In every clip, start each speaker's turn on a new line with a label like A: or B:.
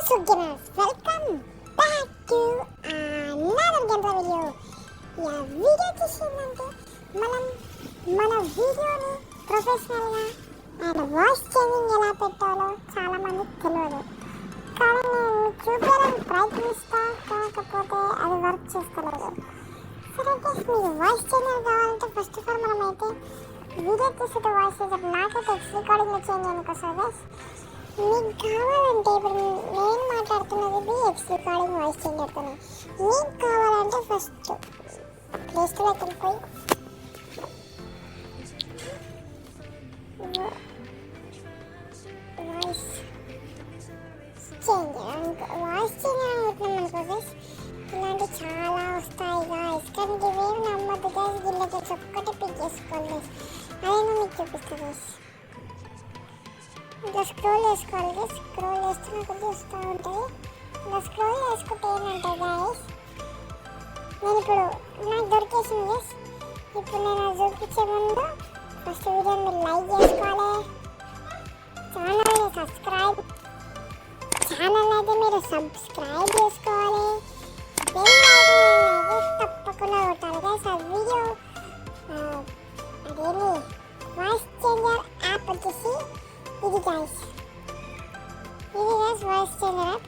A: So gamers, welcome back to another gameplay video. Video చేసిందంటే మన వీడియోని ప్రొఫెషనల్గా అండ్ వాయిస్ చేంజింగ్ ఎలా పెట్టాలో చాలా మందికి తెలియదు. కానీ నేను చూపించడానికి ప్రయత్నిస్తా, కాకపోతే అది వర్క్ చేసుకోలేదు. సరే మీకు వాయిస్ చేంజింగ్ కావాలంటే ఫస్ట్ ఆఫ్ ఆల్ మనమైతే వీడియో చేసేట వాయిస్ చేసేటప్పుడు నాకైతే ఎక్స్ రికార్డింగ్లో చేంజ్ అనుకోసం మీకు కావాలంటే ఇప్పుడు నేను మాట్లాడుతున్నది ఎక్స్ రికార్డింగ్ వాయిస్ చేంజ్ పెడుతున్నాను. మీకు కావాలంటే ఫస్ట్ ప్లే స్టోర్లోకి వెళ్ళిపోయి వాయిస్ చేంజ్ అనుకుంటున్నాం అనుకో. ఇలాంటి చాలా వస్తాయి గాయస్, కానీ ఇవేమి నమ్మద్దు గాయస్. గిన్నెతో ఒక్కటే పిక్ చేసుకోవాలి. అదేమో మీకు చూపిస్తుంది గాయస్. ఇట్లా స్క్రోల్ చేసుకోవాలి. స్క్రోల్ చేస్తున్న కొద్దిగా వస్తూ ఉంటుంది. ఇలా స్క్రోల్ చేసుకుంటే ఏంటంటే గాయస్, నేను ఇప్పుడు నాకు దొరికేసింది గాయస్. ఇప్పుడు నేను అది చూపించే ముందు ఫస్ట్ వీడియోని మీరు లైక్ చేసుకోవాలి. ఛానల్ అయితే మీరు సబ్స్క్రైబ్ చేసుకోవాలి. బెల్ ఐకాన్ అయితే తప్పకుండా కొట్టాలి గాయస్. ఆ వీడియో అదేమి వాయిస్ చేంజర్ యాప్ వచ్చేసి ఇది గాయస్. వాయిస్ చేంజర్ యాప్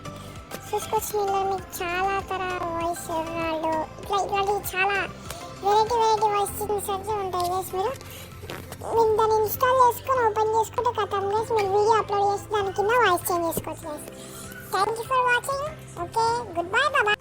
A: చూసుకోవచ్చు. ఇందులో మీకు చాలా తరహా వాయిస్ రొనాల్డో ఇట్లాంటివి చాలా వెరైటీ వాయిస్ చేంజర్స్ అయితే ఉంటాయి గాయస్. మీరు దాన్ని ఇన్స్టాల్ చేసుకొని ఓపెన్ చేసుకుంటే కథం గాయస్, మీరు వీడియో అప్లోడ్ చేసి దాని కింద వాయిస్ చేంజ్ చేసుకోవచ్చు guys. Thank you for watching. Okay, good bye.